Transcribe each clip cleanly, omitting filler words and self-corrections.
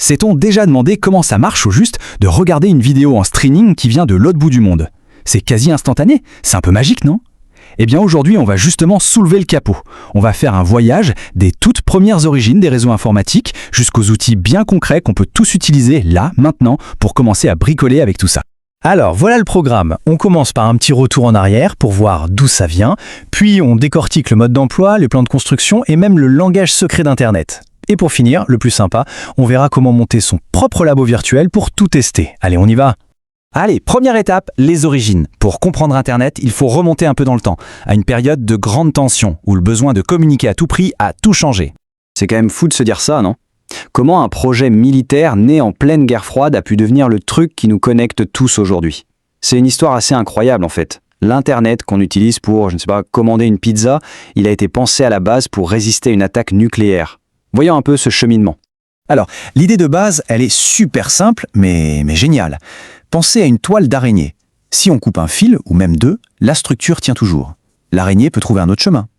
S'est-on déjà demandé comment ça marche au juste de regarder une vidéo en streaming qui vient de l'autre bout du monde? C'est quasi instantané, c'est un peu magique, non? Eh bien aujourd'hui, on va justement soulever le capot. On va faire un voyage des toutes premières origines des réseaux informatiques jusqu'aux outils bien concrets qu'on peut tous utiliser là, maintenant, pour commencer à bricoler avec tout ça. Alors, voilà le programme. On commence par un petit retour en arrière pour voir d'où ça vient, puis on décortique le mode d'emploi, les plans de construction et même le langage secret d'Internet. Et pour finir, le plus sympa, on verra comment monter son propre labo virtuel pour tout tester. Allez, on y va! Allez, première étape, les origines. Pour comprendre Internet, il faut remonter un peu dans le temps, à une période de grande tension, où le besoin de communiquer à tout prix a tout changé. C'est quand même fou de se dire ça, non? Comment un projet militaire né en pleine guerre froide a pu devenir le truc qui nous connecte tous aujourd'hui? C'est une histoire assez incroyable en fait. L'Internet qu'on utilise pour, commander une pizza, il a été pensé à la base pour résister à une attaque nucléaire. Voyons un peu ce cheminement. Alors, l'idée de base, elle est super simple, mais géniale. Pensez à une toile d'araignée. Si on coupe un fil, ou même deux, la structure tient toujours. L'araignée peut trouver un autre chemin.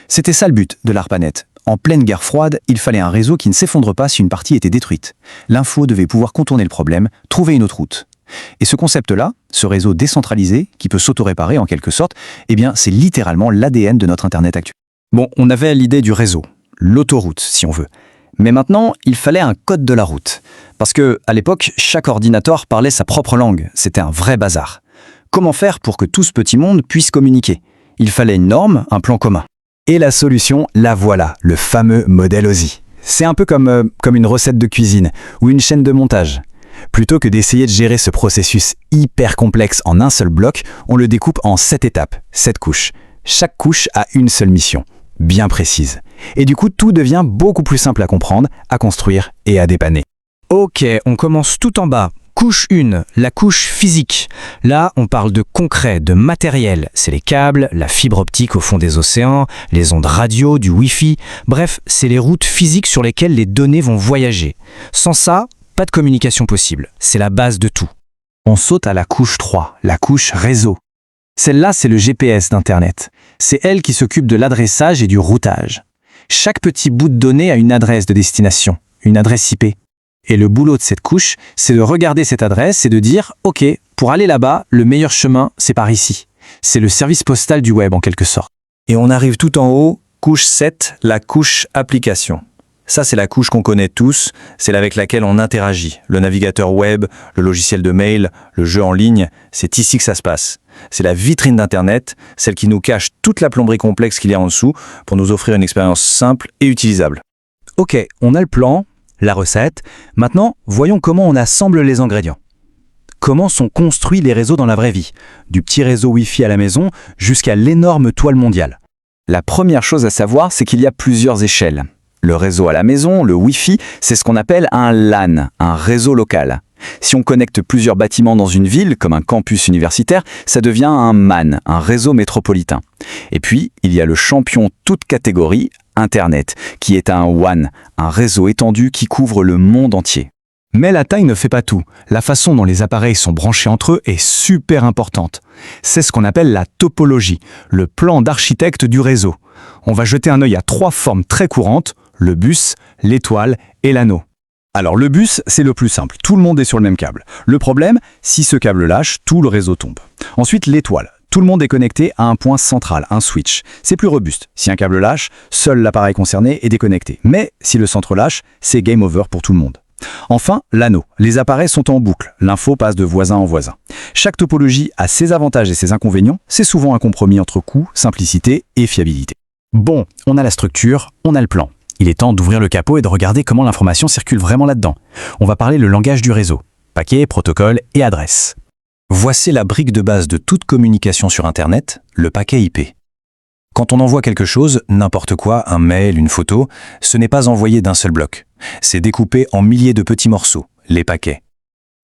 C'était ça le but de l'ARPANET. En pleine guerre froide, il fallait un réseau qui ne s'effondre pas si une partie était détruite. L'info devait pouvoir contourner le problème, trouver une autre route. Et ce concept-là, ce réseau décentralisé, qui peut s'auto-réparer en quelque sorte, eh bien, c'est littéralement l'ADN de notre Internet actuel. Bon, on avait l'idée du réseau, l'autoroute si on veut. Mais maintenant, il fallait un code de la route. Parce que, à l'époque, chaque ordinateur parlait sa propre langue. C'était un vrai bazar. Comment faire pour que tout ce petit monde puisse communiquer? Il fallait une norme, un plan commun. Et la solution, la voilà, le fameux modèle OSI. C'est un peu comme une recette de cuisine ou une chaîne de montage. Plutôt que d'essayer de gérer ce processus hyper complexe en un seul bloc, on le découpe en 7 étapes, 7 couches. Chaque couche a une seule mission, bien précise. Et du coup, tout devient beaucoup plus simple à comprendre, à construire et à dépanner. Ok, on commence tout en bas. Couche 1, la couche physique. Là, on parle de concret, de matériel. C'est les câbles, la fibre optique au fond des océans, les ondes radio, du Wi-Fi. Bref, c'est les routes physiques sur lesquelles les données vont voyager. Sans ça, pas de communication possible. C'est la base de tout. On saute à la couche 3, la couche réseau. Celle-là, c'est le GPS d'Internet. C'est elle qui s'occupe de l'adressage et du routage. Chaque petit bout de données a une adresse de destination, une adresse IP. Et le boulot de cette couche, c'est de regarder cette adresse et de dire « Ok, pour aller là-bas, le meilleur chemin, c'est par ici. » C'est le service postal du web en quelque sorte. Et on arrive tout en haut, couche 7, la couche application. Ça, c'est la couche qu'on connaît tous, c'est avec laquelle on interagit. Le navigateur web, le logiciel de mail, le jeu en ligne, c'est ici que ça se passe. C'est la vitrine d'Internet, celle qui nous cache toute la plomberie complexe qu'il y a en dessous pour nous offrir une expérience simple et utilisable. Ok, on a le plan, la recette. Maintenant, voyons comment on assemble les ingrédients. Comment sont construits les réseaux dans la vraie vie, du petit réseau Wi-Fi à la maison jusqu'à l'énorme toile mondiale. La première chose à savoir, c'est qu'il y a plusieurs échelles. Le réseau à la maison, le Wi-Fi, c'est ce qu'on appelle un LAN, un réseau local. Si on connecte plusieurs bâtiments dans une ville, comme un campus universitaire, ça devient un MAN, un réseau métropolitain. Et puis, il y a le champion toute catégorie, Internet, qui est un WAN, un réseau étendu qui couvre le monde entier. Mais la taille ne fait pas tout. La façon dont les appareils sont branchés entre eux est super importante. C'est ce qu'on appelle la topologie, le plan d'architecte du réseau. On va jeter un œil à 3 formes très courantes, le bus, l'étoile et l'anneau. Alors le bus, c'est le plus simple, tout le monde est sur le même câble. Le problème, si ce câble lâche, tout le réseau tombe. Ensuite, l'étoile. Tout le monde est connecté à un point central, un switch. C'est plus robuste. Si un câble lâche, seul l'appareil concerné est déconnecté. Mais si le centre lâche, c'est game over pour tout le monde. Enfin, l'anneau. Les appareils sont en boucle. L'info passe de voisin en voisin. Chaque topologie a ses avantages et ses inconvénients. C'est souvent un compromis entre coût, simplicité et fiabilité. Bon, on a la structure, on a le plan. Il est temps d'ouvrir le capot et de regarder comment l'information circule vraiment là-dedans. On va parler le langage du réseau. Paquet, protocole et adresse. Voici la brique de base de toute communication sur Internet, le paquet IP. Quand on envoie quelque chose, n'importe quoi, un mail, une photo, ce n'est pas envoyé d'un seul bloc. C'est découpé en milliers de petits morceaux, les paquets.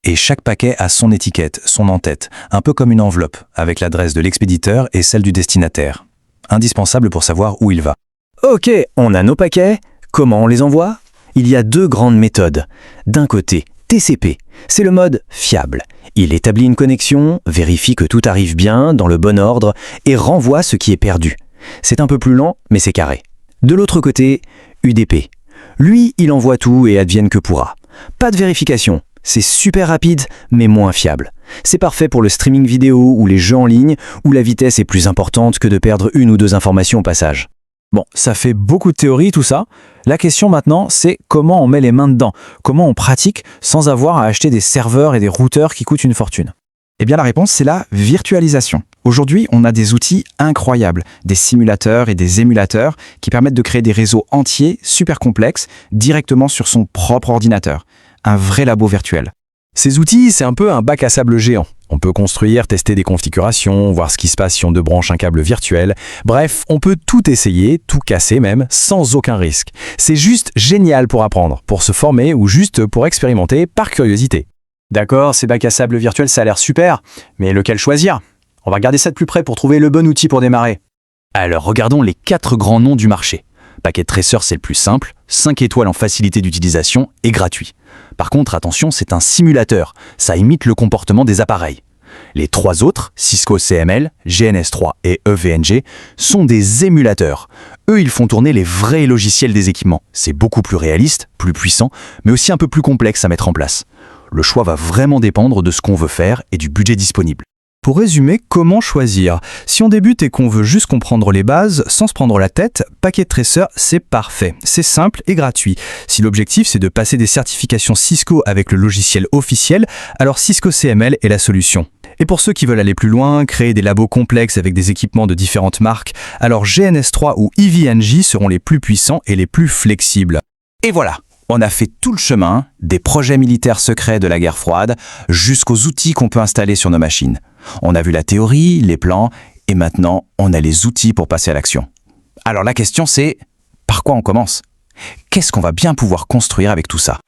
Et chaque paquet a son étiquette, son en-tête, un peu comme une enveloppe, avec l'adresse de l'expéditeur et celle du destinataire. Indispensable pour savoir où il va. Ok, on a nos paquets. Comment on les envoie? Il y a 2 grandes méthodes. D'un côté, TCP, c'est le mode fiable. Il établit une connexion, vérifie que tout arrive bien, dans le bon ordre, et renvoie ce qui est perdu. C'est un peu plus lent, mais c'est carré. De l'autre côté, UDP. Lui, il envoie tout et advienne que pourra. Pas de vérification. C'est super rapide, mais moins fiable. C'est parfait pour le streaming vidéo ou les jeux en ligne, où la vitesse est plus importante que de perdre une ou deux informations au passage. Bon, ça fait beaucoup de théorie tout ça. La question maintenant, c'est comment on met les mains dedans, comment on pratique sans avoir à acheter des serveurs et des routeurs qui coûtent une fortune. Eh bien la réponse, c'est la virtualisation. Aujourd'hui, on a des outils incroyables, des simulateurs et des émulateurs qui permettent de créer des réseaux entiers, super complexes, directement sur son propre ordinateur. Un vrai labo virtuel. Ces outils, c'est un peu un bac à sable géant. On peut construire, tester des configurations, voir ce qui se passe si on débranche un câble virtuel. Bref, on peut tout essayer, tout casser même, sans aucun risque. C'est juste génial pour apprendre, pour se former ou juste pour expérimenter par curiosité. D'accord, ces bacs à sable virtuels, ça a l'air super, mais lequel choisir? On va regarder ça de plus près pour trouver le bon outil pour démarrer. Alors regardons les 4 grands noms du marché. Packet Tracer, c'est le plus simple, 5 étoiles en facilité d'utilisation et gratuit. Par contre, attention, c'est un simulateur, ça imite le comportement des appareils. Les 3 autres, Cisco CML, GNS3 et EVNG, sont des émulateurs. Eux, ils font tourner les vrais logiciels des équipements. C'est beaucoup plus réaliste, plus puissant, mais aussi un peu plus complexe à mettre en place. Le choix va vraiment dépendre de ce qu'on veut faire et du budget disponible. Pour résumer, comment choisir? Si on débute et qu'on veut juste comprendre les bases, sans se prendre la tête, Packet Tracer, c'est parfait. C'est simple et gratuit. Si l'objectif, c'est de passer des certifications Cisco avec le logiciel officiel, alors Cisco CML est la solution. Et pour ceux qui veulent aller plus loin, créer des labos complexes avec des équipements de différentes marques, alors GNS3 ou EVNG seront les plus puissants et les plus flexibles. Et voilà, on a fait tout le chemin, des projets militaires secrets de la guerre froide, jusqu'aux outils qu'on peut installer sur nos machines. On a vu la théorie, les plans, et maintenant, on a les outils pour passer à l'action. Alors la question c'est, par quoi on commence? Qu'est-ce qu'on va bien pouvoir construire avec tout ça?